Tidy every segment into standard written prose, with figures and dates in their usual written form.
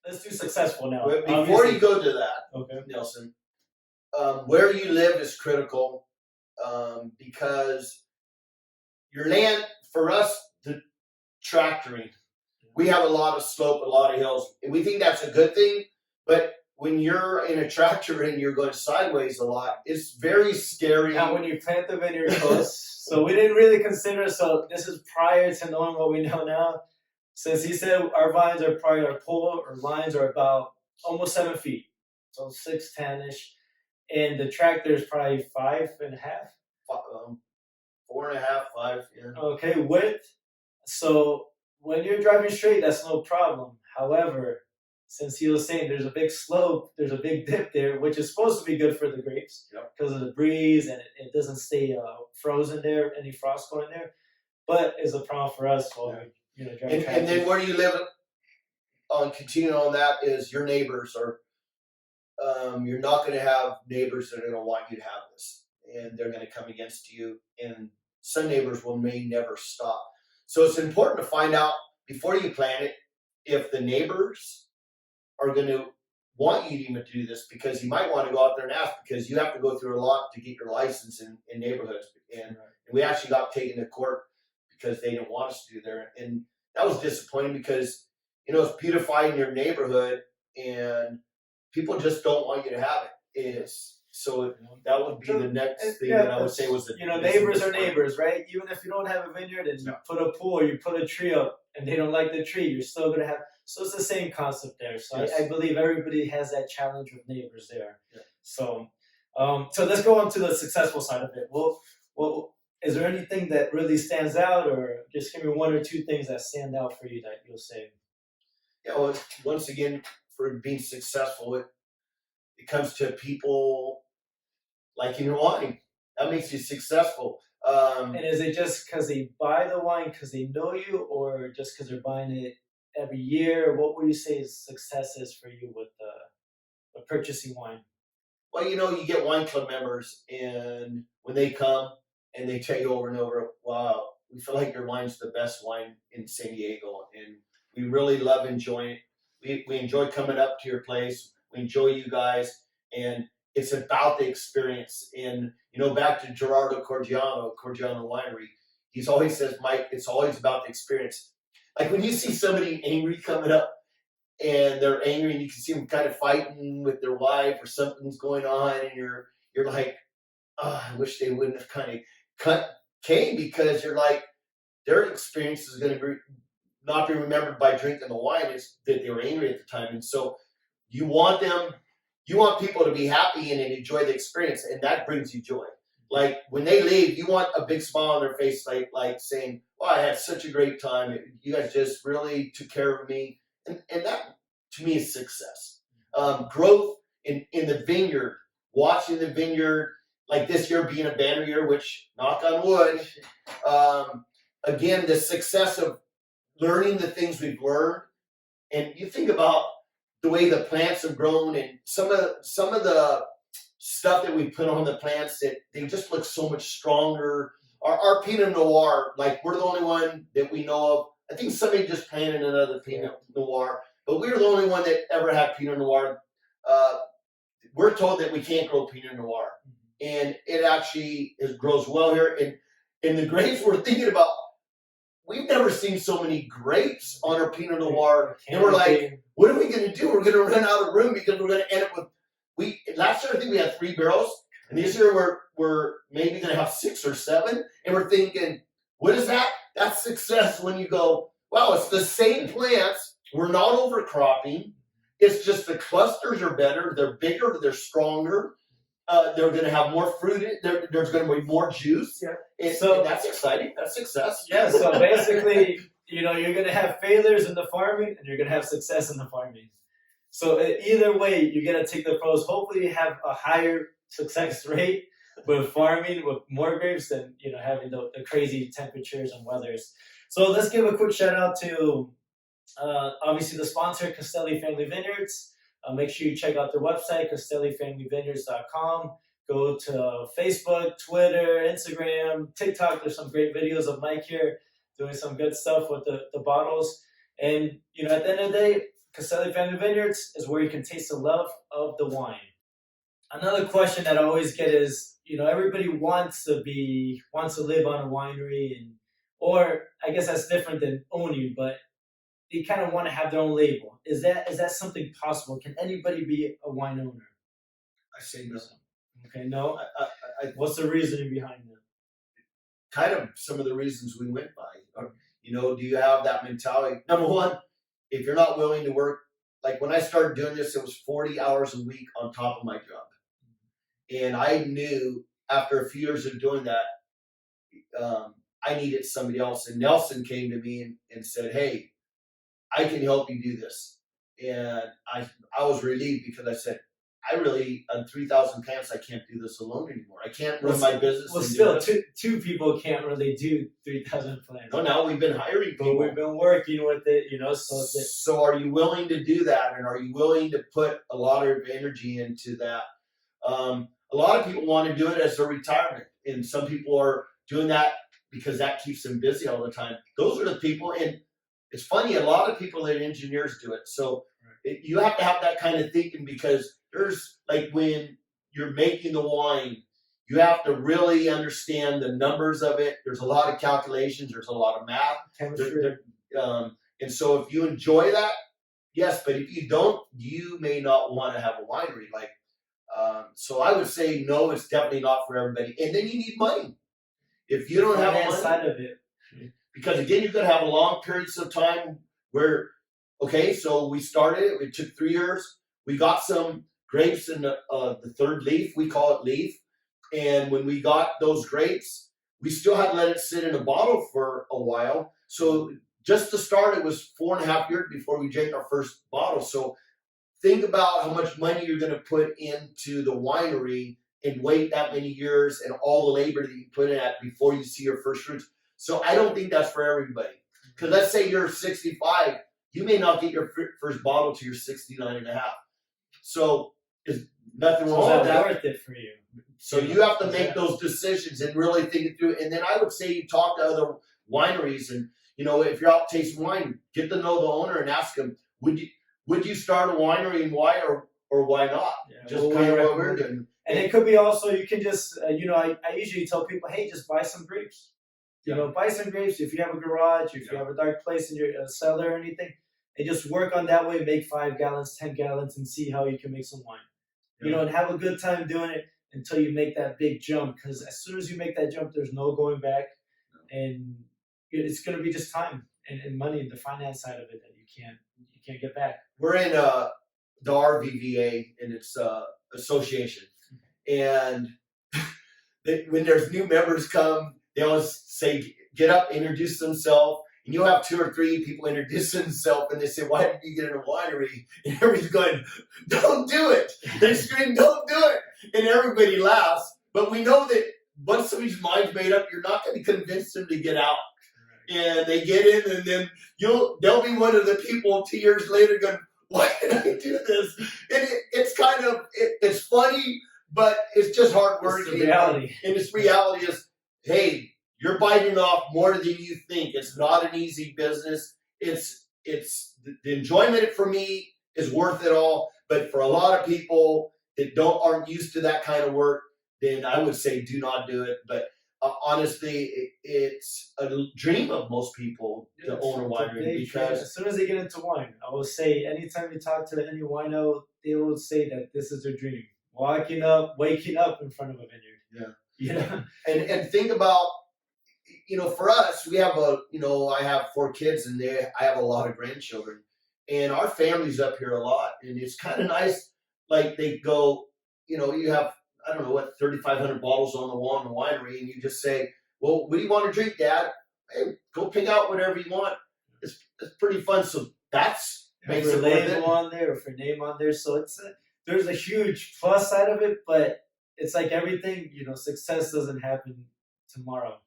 let's do successful now. But before you go to that, okay, Nelson, where you live is critical because your land, for us, the tractoring, we have a lot of slope, a lot of hills, and we think that's a good thing. But when you're in a tractor and you're going sideways a lot, it's very scary. Now, when you plant the vineyard close, so we didn't really consider. So this is prior to knowing what we know now. Since he said our vines are probably our pole or lines are about almost 7 feet, so 6'10" and the tractor is probably 5.5, 4.5, 5. Yeah. Okay, width. So when you're driving straight, that's no problem. However, since he was saying there's a big slope, there's a big dip there, which is supposed to be good for the grapes because of the breeze and it doesn't stay frozen there, any frost going there. But it's a problem for us. So and then where you live on continuing on that is your neighbors are. You're not going to have neighbors that are going to want you to have this, and they're going to come against you. And some neighbors may never stop. So it's important to find out before you plant it if the neighbors are going to want you to even do this, because you might want to go out there and ask, because you have to go through a lot to get your license in neighborhoods. And we actually got taken to court because they didn't want us to do there. And that was disappointing because, it's beautifying your neighborhood and people just don't want you to have it. So that would be the next thing that I would say was neighbors are neighbors, right? Even if you don't have a vineyard and you put a pool or you put a tree up and they don't like the tree, you're still going to have. So it's the same concept there. So yes. I believe everybody has that challenge with neighbors there. Yeah. So let's go on to the successful side of it. Well, is there anything that really stands out, or just give me one or two things that stand out for you that you'll say? Yeah, well, once again, for being successful, it comes to people liking your wine. That makes you successful. And is it just because they buy the wine because they know you, or just because they're buying it every year? What would you say success is for you with purchasing wine? Well, you get wine club members, and when they come and they tell you over and over, wow, we feel like your wine's the best wine in San Diego, and we really love enjoying it. We enjoy coming up to your place. We enjoy you guys, and it's about the experience. And, back to Gerardo Cordiano Winery, he's always says, Mike, it's always about the experience. Like when you see somebody angry coming up and they're angry and you can see them kind of fighting with their wife or something's going on, and you're like, oh, I wish they wouldn't have came, because you're like, their experience is going to not be remembered by drinking the wine, is that they were angry at the time. And so you want people to be happy and enjoy the experience, and that brings you joy. Like when they leave, you want a big smile on their face, like saying, "Well, I had such a great time. You guys just really took care of me," and that to me is success. Growth in the vineyard, watching the vineyard, like this year being a banner year, which knock on wood. Again, the success of learning the things we've learned, and you think about the way the plants have grown and some of the stuff that we put on the plants, that they just look so much stronger. Our Pinot Noir, like we're the only one that we know of. I think somebody just planted another Pinot Noir, but we're the only one that ever had Pinot Noir. We're told that we can't grow Pinot Noir, and it actually grows well here. And the grapes we're thinking about, we've never seen so many grapes on our Pinot Noir, and we're like, what are we going to do? We're going to run out of room because we're going to end up with. Last year I think we had 3 barrels, and this year we're maybe going to have 6 or 7, and we're thinking, what is that? That's success when you go, wow, it's the same plants. We're not overcropping. It's just the clusters are better. They're bigger. They're stronger. They're going to have more fruit. There's going to be more juice. Yeah. So that's exciting. That's success. Yeah. So basically, you're going to have failures in the farming, and you're going to have success in the farming. So either way, you got to take the pros. Hopefully, you have a higher success rate with farming with more grapes than having the crazy temperatures and weathers. So let's give a quick shout out to obviously the sponsor, Castelli Family Vineyards. Make sure you check out their website, castellifamilyvineyards.com. Go to Facebook, Twitter, Instagram, TikTok. There's some great videos of Mike here doing some good stuff with the bottles. And, at the end of the day, Castelli Family Vineyards is where you can taste the love of the wine. Another question that I always get is, everybody wants to live on a winery, or I guess that's different than owning, but they kind of want to have their own label. Is that something possible? Can anybody be a wine owner? I say no. Okay, no. What's the reasoning behind that? Kind of some of the reasons we went by. Do you have that mentality? Number one, if you're not willing to work, like when I started doing this, it was 40 hours a week on top of my job. And I knew after a few years of doing that, I needed somebody else. And Nelson came to me and said, hey, I can help you do this. And I was relieved because I said, I really, on 3,000 plants, I can't do this alone anymore. I can't run my business. Well, still, two people can't really do 3,000 plants. No, now we've been hiring people. But we've been working with it, So are you willing to do that? And are you willing to put a lot of energy into that? A lot of people want to do it as their retirement. And some people are doing that because that keeps them busy all the time. Those are the people. And it's funny, a lot of people that engineers do it. So you have to have that kind of thinking, because there's, like, when you're making the wine, you have to really understand the numbers of it. There's a lot of calculations. There's a lot of math. And so if you enjoy that, yes, but if you don't, you may not want to have a winery. So I would say no, it's definitely not for everybody. And then you need money. If you don't have money, side of it, because again, you're going to have long periods of time where, okay, so we started it. It took 3 years. We got some grapes in the third leaf. We call it leaf. And when we got those grapes, we still had to let it sit in a bottle for a while. So just to start, it was 4.5 years before we drank our first bottle. So think about how much money you're going to put into the winery and wait that many years and all the labor that you put in it before you see your first fruits. So I don't think that's for everybody. Because let's say you're 65, you may not get your first bottle till you're 69 and a half. So there's nothing wrong with that. Worth it for you. So you have to make those decisions and really think it through. And then I would say you talk to other wineries, and if you're out tasting wine, get to know the owner and ask them, would you start a winery, and why, or why not? Yeah, just kind of what we're doing. And it could be also, you can just, I usually tell people, hey, just buy some grapes. Buy some grapes. If you have a garage, if you have a dark place in your cellar or anything, and just work on that way, make 5 gallons, 10 gallons, and see how you can make some wine. And have a good time doing it until you make that big jump. Because as soon as you make that jump, there's no going back. And it's going to be just time and money and the finance side of it that you can't get back. We're in the RVVA, and it's association. And when there's new members come, they always say, get up, introduce themselves. And you'll have 2 or 3 people introduce themselves, and they say, why did you get in a winery? And everybody's going, don't do it. They scream, don't do it. And everybody laughs. But we know that once somebody's mind's made up, you're not going to convince them to get out. And they get in, and then they'll be one of the people 2 years later going, why did I do this? And it's kind of, it's funny, but it's just hard work. It's the reality. And this reality is, hey, you're biting off more than you think. It's not an easy business. It's the enjoyment for me is worth it all. But for a lot of people that aren't used to that kind of work, then I would say do not do it. But honestly, it's a dream of most people to own a winery, because as soon as they get into wine, I will say, anytime you talk to any wino, they will say that this is their dream. Waking up in front of a vineyard. Yeah. And think about, for us, we have I have 4 kids, and I have a lot of grandchildren, and our family's up here a lot, and it's kind of nice. Like, they go, you have, I don't know what, 3,500 bottles on the wall in the winery, and you just say, well, what do you want to drink, Dad? Hey, go pick out whatever you want. It's pretty fun. So that's makes it label on there, or for name on there. So there's a huge plus side of it, but it's like everything, success doesn't happen tomorrow.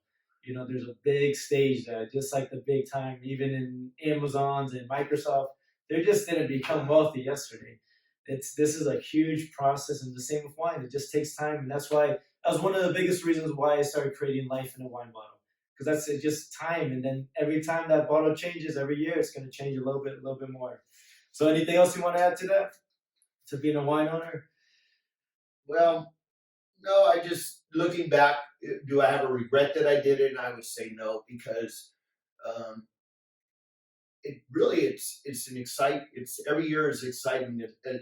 There's a big stage there, just like the big time, even in Amazon's and Microsoft, they just didn't become wealthy yesterday. This is a huge process, and the same with wine. It just takes time, and that was one of the biggest reasons why I started creating life in a wine bottle, because that's just time. And then every time that bottle changes, every year it's going to change a little bit more. So anything else you want to add to that? To being a wine owner? Well, no, I just looking back, do I have a regret that I did it? And I would say no, because um, it really it's an excite. It's every year is exciting,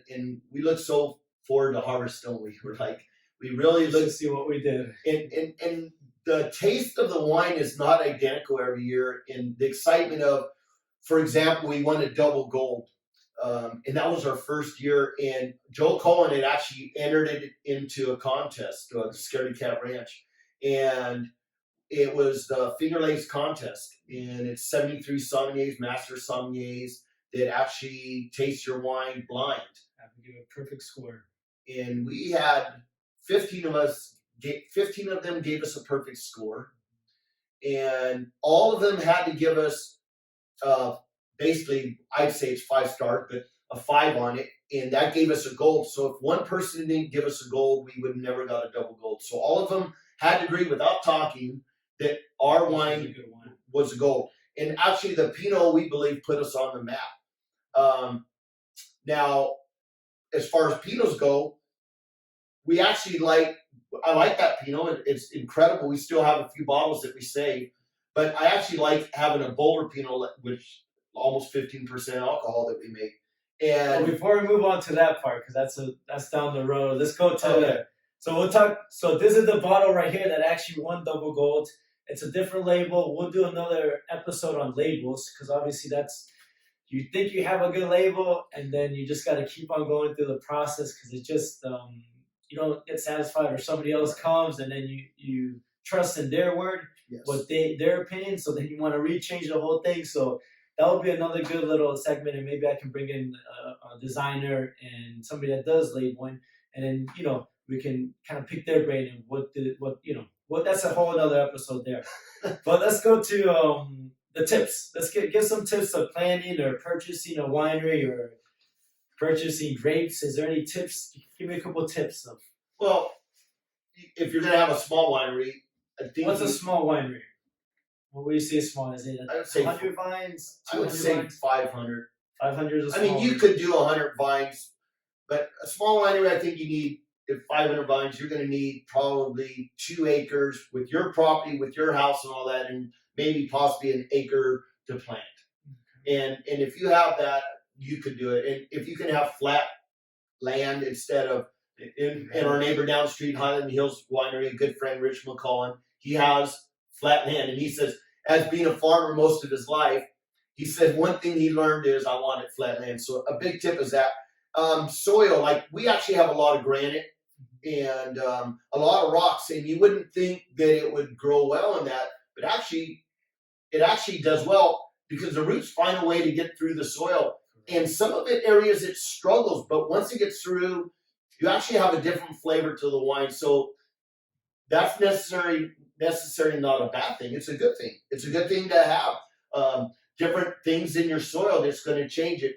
and we look so forward to harvest, don't we? We're like we really Let's look, just see what we did. and the taste of the wine is not identical every year. And the excitement of, for example, we won a double gold. And that was our first year. And Joel Cohen had actually entered it into a contest, Scaredy Cat Ranch, and it was the Finger Lakes contest. And it's 73 sommeliers, master sommeliers that actually taste your wine blind. Have to give a perfect score. And we had 15 of us. 15 of them gave us a perfect score, and all of them had to give us basically, I'd say it's 5 stars, but a 5 on it, and that gave us a gold. So if one person didn't give us a gold, we would have never got a double gold. So all of them had to agree without talking that our wine was a gold. And actually, the Pinot, we believe, put us on the map. Now, as far as Pinots go, we actually I like that Pinot. It's incredible. We still have a few bottles that we save, but I actually like having a bolder Pinot, which almost 15% alcohol that we make. And well, before we move on to that part, because that's down the road, let's go to so we'll talk. So this is the bottle right here that actually won double gold. It's a different label. We'll do another episode on labels, because obviously that's, you think you have a good label, and then you just got to keep on going through the process, because it just you don't get satisfied, or somebody else comes and then you trust in their word, yes, what their opinion, so then you want to rechange the whole thing. So that would be another good little segment, and maybe I can bring in a designer and somebody that does labeling, and then we can kind of pick their brain and what that's a whole other episode there. But let's go to the tips. Let's give some tips of planning or purchasing a winery or purchasing grapes. Is there any tips? Give me a couple of tips of. Well, if you're going to have a small winery, I think. What's a small winery? What would you say small? Is it I would say 100 vines? I would say vines? 500. 500 is a I mean, small you one. could do 100 vines, but a small winery, I think you need, if 500 vines, you're going to need probably 2 acres with your property, with your house and all that, and maybe possibly an acre to plant. And if you have that, you could do it. And if you can have flat land instead of, in our neighbor down the street, Highland Hills Winery, a good friend, Rich McCullen, he has flat land. And he says, as being a farmer most of his life, he said one thing he learned is I wanted flat land. So a big tip is that. Soil, like we actually have a lot of granite and a lot of rocks, and you wouldn't think that it would grow well in that, but it actually does well because the roots find a way to get through the soil. And some of it areas it struggles, but once it gets through, you actually have a different flavor to the wine. So that's necessarily not a bad thing. It's a good thing. It's a good thing to have different things in your soil that's going to change it.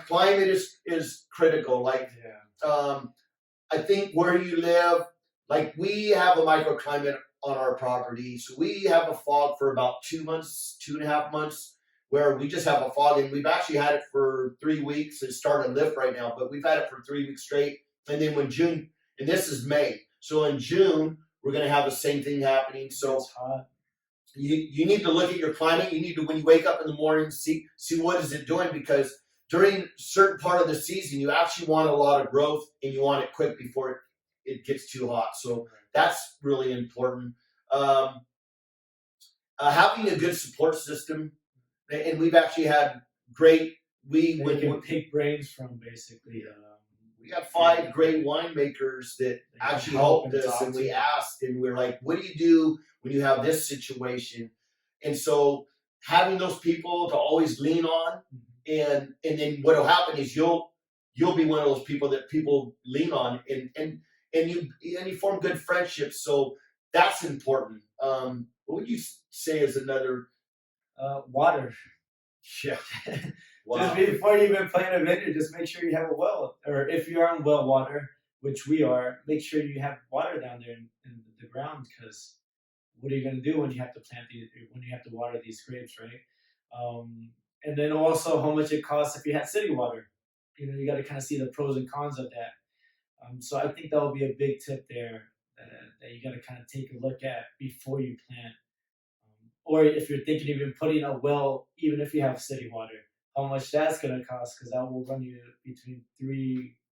Climate is critical. Like I think where you live, like we have a microclimate on our property, so we have a fog for about 2 months, 2.5 months, where we just have a fog, and we've actually had it for 3 weeks. It's starting to lift right now, but we've had it for 3 weeks straight. And then when June, and this is May, so in June we're going to have the same thing happening. So it's hot. You need to look at your climate. You need to, when you wake up in the morning, see what is it doing, because during certain part of the season, you actually want a lot of growth and you want it quick before it gets too hot. So that's really important. Having a good support system, and we've actually had great. We can pick brains from basically. We got 5 great winemakers that actually helped us, and we asked, and we're like, "What do you do when you have this situation?" And so having those people to always lean on, and then what will happen is you'll be one of those people that people lean on, and you form good friendships. So that's important. What would you say is another? Water. Yeah. Wow. Just before you even plant a vineyard, just make sure you have a well, or if you're on well water, which we are, make sure you have water down there in the ground, because what are you going to do when you have to when you have to water these grapes, right? And then also how much it costs if you had city water. You got to kind of see the pros and cons of that. So I think that will be a big tip there that you got to kind of take a look at before you plant. Or if you're thinking of even putting a well, even if you have city water, how much that's going to cost, because that will run you between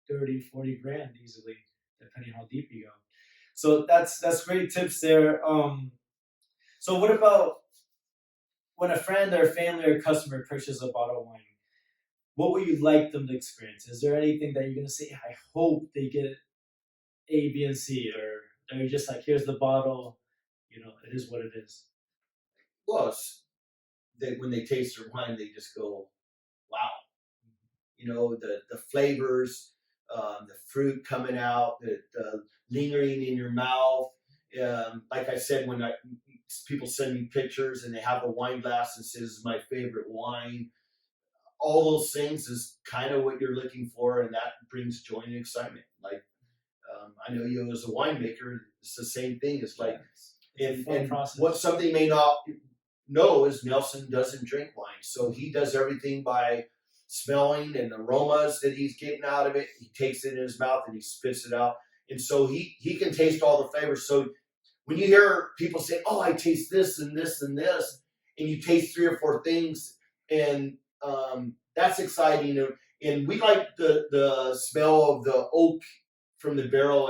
30, 40 grand easily, depending how deep you go. So that's great tips there. So what about when a friend or family or customer purchases a bottle of wine? What would you like them to experience? Is there anything that you're going to say, I hope they get A, B, and C, or they're just like, here's the bottle, it is what it is? Well, when they taste their wine, they just go, wow. The flavors, the fruit coming out, the lingering in your mouth. Like I said, when people send me pictures and they have a wine glass and says, "This is my favorite wine," all those things is kind of what you're looking for, and that brings joy and excitement. Like, I know you as a winemaker, it's the same thing. It's like, and what somebody may not know is Nelson doesn't drink wine, so he does everything by smelling and aromas that he's getting out of it. He takes it in his mouth and he spits it out, and so he can taste all the flavors. So when you hear people say, "Oh, I taste this and this and this," and you taste 3 or 4 things, and that's exciting. And we like the smell of the oak from the barrel,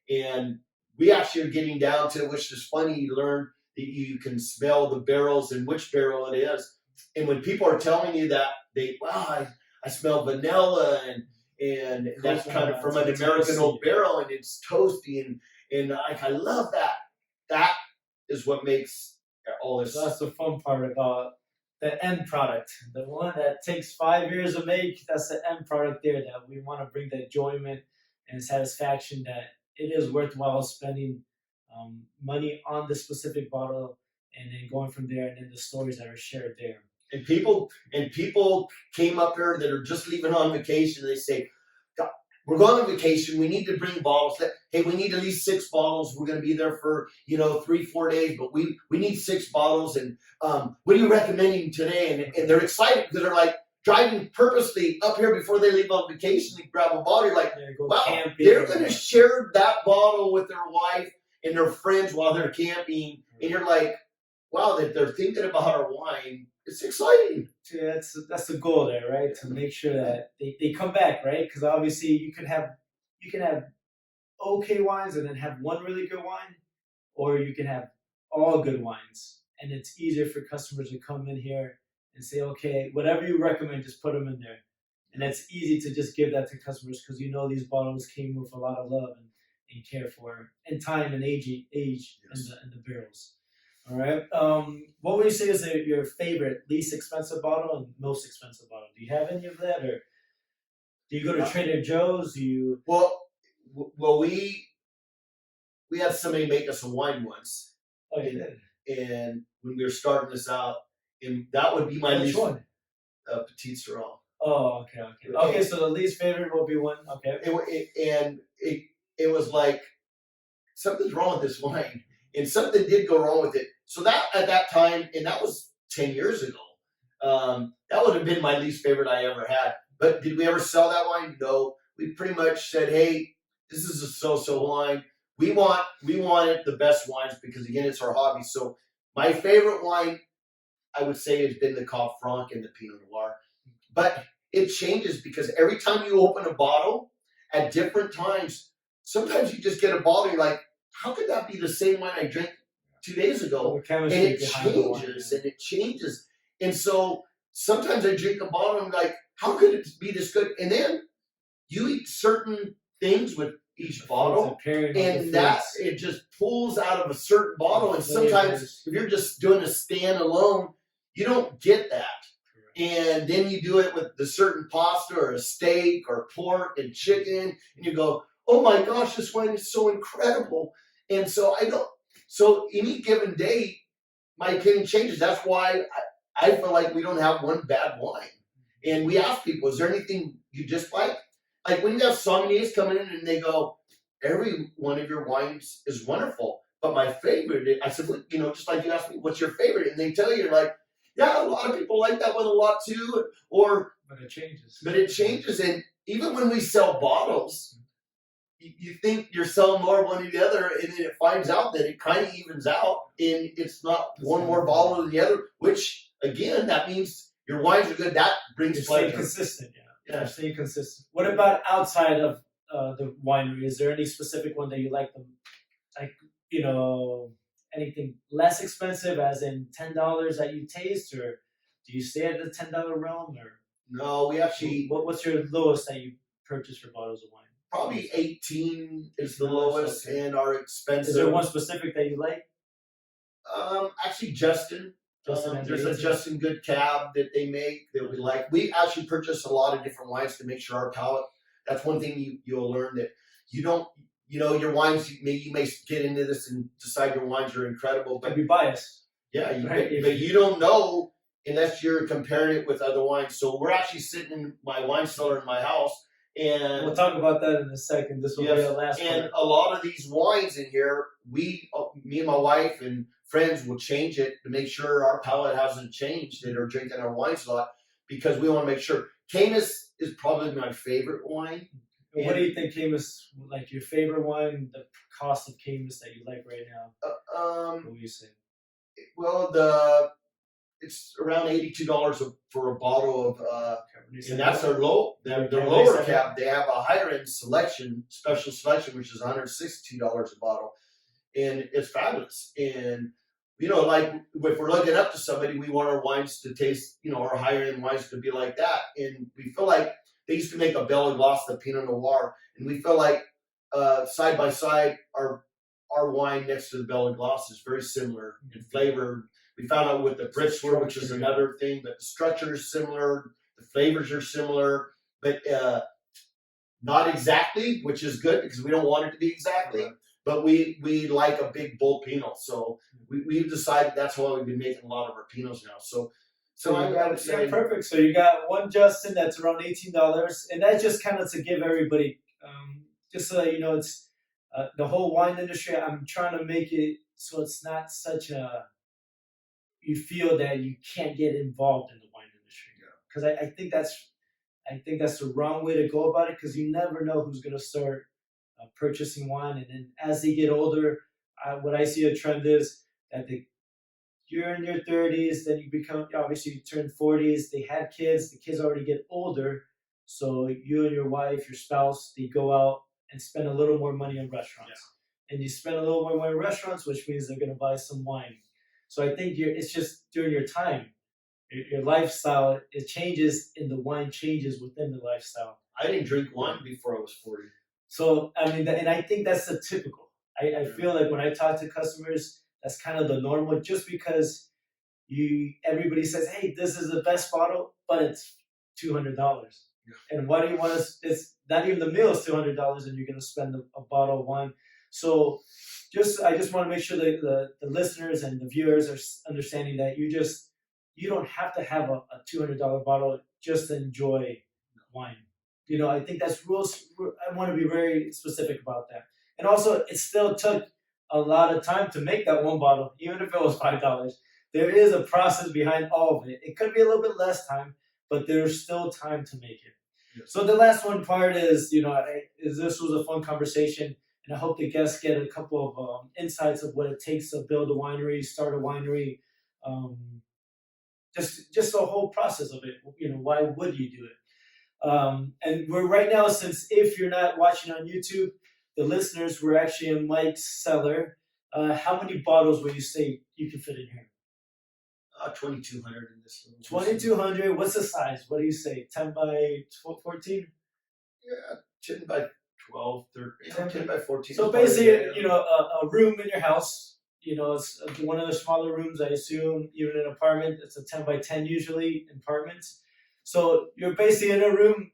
and we actually are getting down to, which is funny, you learn that you can smell the barrels and which barrel it is. And when people are telling you that, I smell vanilla, and that's kind of from an American oak barrel, and it's toasty, and I love that. That is what makes all this. So that's the fun part about the end product, the one that takes 5 years to make. That's the end product there that we want to bring the enjoyment and satisfaction that it is worthwhile spending money on the specific bottle, and then going from there, and then the stories that are shared there. And people came up here that are just leaving on vacation. They say, "We're going on vacation. We need to bring bottles. Hey, we need at least 6 bottles. We're going to be there for 3-4 days, but we need 6 bottles. And what are you recommending today?" And they're excited because they're like driving purposely up here before they leave on vacation to grab a bottle. You're like, wow, they're going to share that bottle with their wife and their friends while they're camping. And you're like, wow, that they're thinking about our wine. It's exciting. Yeah, that's the goal there, right? To make sure that they come back, right? Because obviously you can have okay wines and then have one really good wine, or you can have all good wines, and it's easier for customers to come in here and say, okay, whatever you recommend, just put them in there, and it's easy to just give that to customers because these bottles came with a lot of love and care for, and time and age yes. in the barrels. All right. What would you say is your favorite, least expensive bottle and most expensive bottle? Do you have any of that, or do you go to Trader Joe's? Do you? Well, we had somebody make us a wine once. Oh, you did. And when we were starting this out, and that would be my least one. Petite Sirah. Oh, okay. So the least favorite will be one. Okay. It was like something's wrong with this wine. And something did go wrong with it. So that at that time, and that was 10 years ago, that would have been my least favorite I ever had. But did we ever sell that wine? No. We pretty much said, hey, this is a so-so wine. We wanted the best wines because, again, it's our hobby. So my favorite wine, I would say, has been the Cab Franc and the Pinot Noir. But it changes because every time you open a bottle at different times, sometimes you just get a bottle, you're like, how could that be the same wine I drank 2 days ago? And it changes. And so sometimes I drink a bottle and I'm like, how could it be this good? And then you eat certain things with each bottle, and that it just pulls out of a certain bottle. And sometimes if you're just doing a stand alone, you don't get that. And then you do it with the certain pasta or a steak or pork and chicken, and you go, oh my gosh, this wine is so incredible. And so so any given day, my opinion changes. That's why I feel like we don't have one bad wine. And we ask people, is there anything you dislike? Like when you have sommeliers coming in and they go, every one of your wines is wonderful, but my favorite, I said, well, just like you asked me, what's your favorite? And they tell you, like, Yeah, a lot of people like that one a lot too. But it changes. And even when we sell bottles, you think you're selling more one to the other, and then it finds out that it kind of evens out, and it's not one more bottle than the other. Which again, that means your wines are good. That brings You're pleasure. staying consistent, yeah. Yeah. You're staying consistent. What about outside of the winery? Is there any specific one that you like them? Like, anything less expensive, as in $10 that you taste, or do you stay at the $10 realm, or No, we actually what's your lowest that you purchase for bottles of wine? probably 18 is the $18, lowest, okay. and our expensive. Is there one specific that you like? Actually, Justin. Justin There's a Justin Good Cab that they make that we like. We actually purchase a lot of different wines to make sure our palate. That's one thing you'll learn, that you don't. Your wines. You may get into this and decide your wines are incredible, but Be biased. yeah, Right. but you don't know unless you're comparing it with other wines. So we're actually sitting in my wine cellar in my house, and We'll talk about that in a second. This will be our last and part. a lot of these wines in here, me and my wife and friends will change it to make sure our palate hasn't changed and are drinking our wines a lot, because we want to make sure. Camus is probably my favorite wine. And what do you think Camus, like your favorite wine, the cost of Camus that you like right now? What do you say? Well, it's around $82 for a bottle of, and that's their lower cap. They have a higher end special selection, which is $162 a bottle, and it's fabulous. And like if we're looking up to somebody, we want our wines to taste, our higher end wines to be like that. And we feel like they used to make a Belle Glace, the Pinot Noir, and we feel like side by side, our wine next to the Belle Glace is very similar in flavor. We found out with the Brits were, which is another thing, but the structure is similar, the flavors are similar, but not exactly, which is good because we don't want it to be exactly. Right. But we like a big bold Pinot, so we've decided that's why we've been making a lot of our Pinots now. So I would say perfect. So you got one Justin that's around $18, and that's just kind of to give everybody, just so you know, it's the whole wine industry. I'm trying to make it so it's not such a you feel that you can't get involved in the wine industry, because I think that's the wrong way to go about it, because you never know who's going to start purchasing wine, and then as they get older, what I see a trend is that you're in your 30s, then you obviously you turn 40s, they had kids, the kids already get older, so you and your wife, your spouse, they go out and spend a little more money in restaurants, and you spend a little more money in restaurants, which means they're going to buy some wine. So I think it's just during your time, your lifestyle, it changes, and the wine changes within the lifestyle. I didn't drink wine before I was 40. So, I mean, and I think that's the typical. I feel like when I talk to customers, that's kind of the normal, just because everybody says, hey, this is the best bottle, but it's $200. And why do you want to, it's not even the meal is $200, and you're going to spend a bottle of wine. So I just want to make sure that the listeners and the viewers are understanding that you don't have to have a $200 bottle just to enjoy wine. I think that's rules. I want to be very specific about that. And also, it still took a lot of time to make that one bottle, even if it was $5. There is a process behind all of it. It could be a little bit less time, but there's still time to make it. Yes. So the last one part is, this was a fun conversation, and I hope the guests get a couple of insights of what it takes to build a winery, start a winery, just the whole process of it. Why would you do it? And we're right now, since if you're not watching on YouTube, the listeners, we're actually in Mike's cellar. How many bottles would you say you can fit in here? 2,200 in this room. 2,200. What's the size? What do you say? 10 by 14? Yeah, 10 by 12, 13. 10 by 14. So basically, a room in your house. It's one of the smaller rooms. I assume even an apartment. It's a 10 by 10 usually in apartments. So you're basically in a room,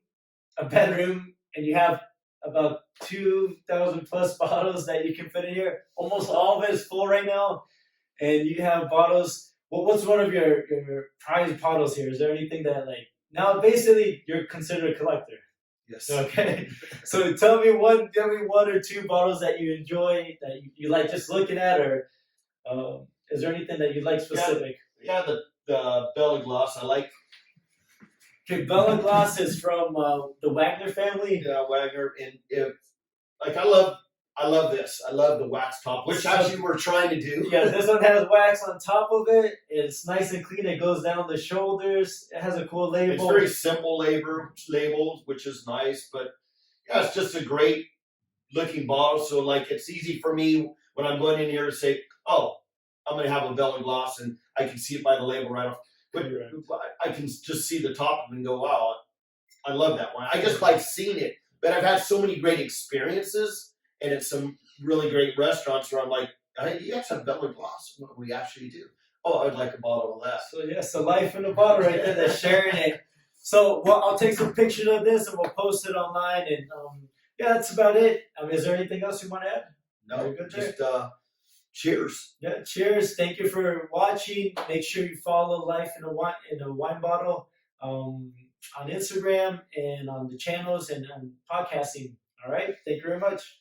a bedroom, and you have about 2,000 plus bottles that you can fit in here. Almost all of it is full right now, and you have bottles. Well, what's one of your prized bottles here? Is there anything that now basically you're considered a collector? Yes. Okay. So tell me one or two bottles that you enjoy, that you like just looking at, or is there anything that you like specific? Yeah, the Bella Gloss. I like Okay, Bella Gloss is from the Wagner family. Wagner, and I love this. I love the wax top, which actually we're trying to do. Yeah, this one has wax on top of it. It's nice and clean. It goes down the shoulders. It has a cool label. It's very simple labeled, which is nice. But yeah, it's just a great looking bottle. So like, it's easy for me when I'm going in here to say, oh, I'm going to have a Bella Gloss, and I can see it by the label right off. But I can just see the top and go, wow, I love that one. I just like seeing it. But I've had so many great experiences, and it's some really great restaurants where I'm like, hey, you guys have Bella Gloss? What do we actually do? Oh, I'd like a bottle of that. So yes, the life in a bottle right there. They're sharing it. So I'll take some pictures of this and we'll post it online. And yeah, that's about it. Is there anything else you want to add? No, just cheers. Yeah, cheers. Thank you for watching. Make sure you follow Life in a Wine Bottle on Instagram and on the channels and on podcasting. All right. Thank you very much.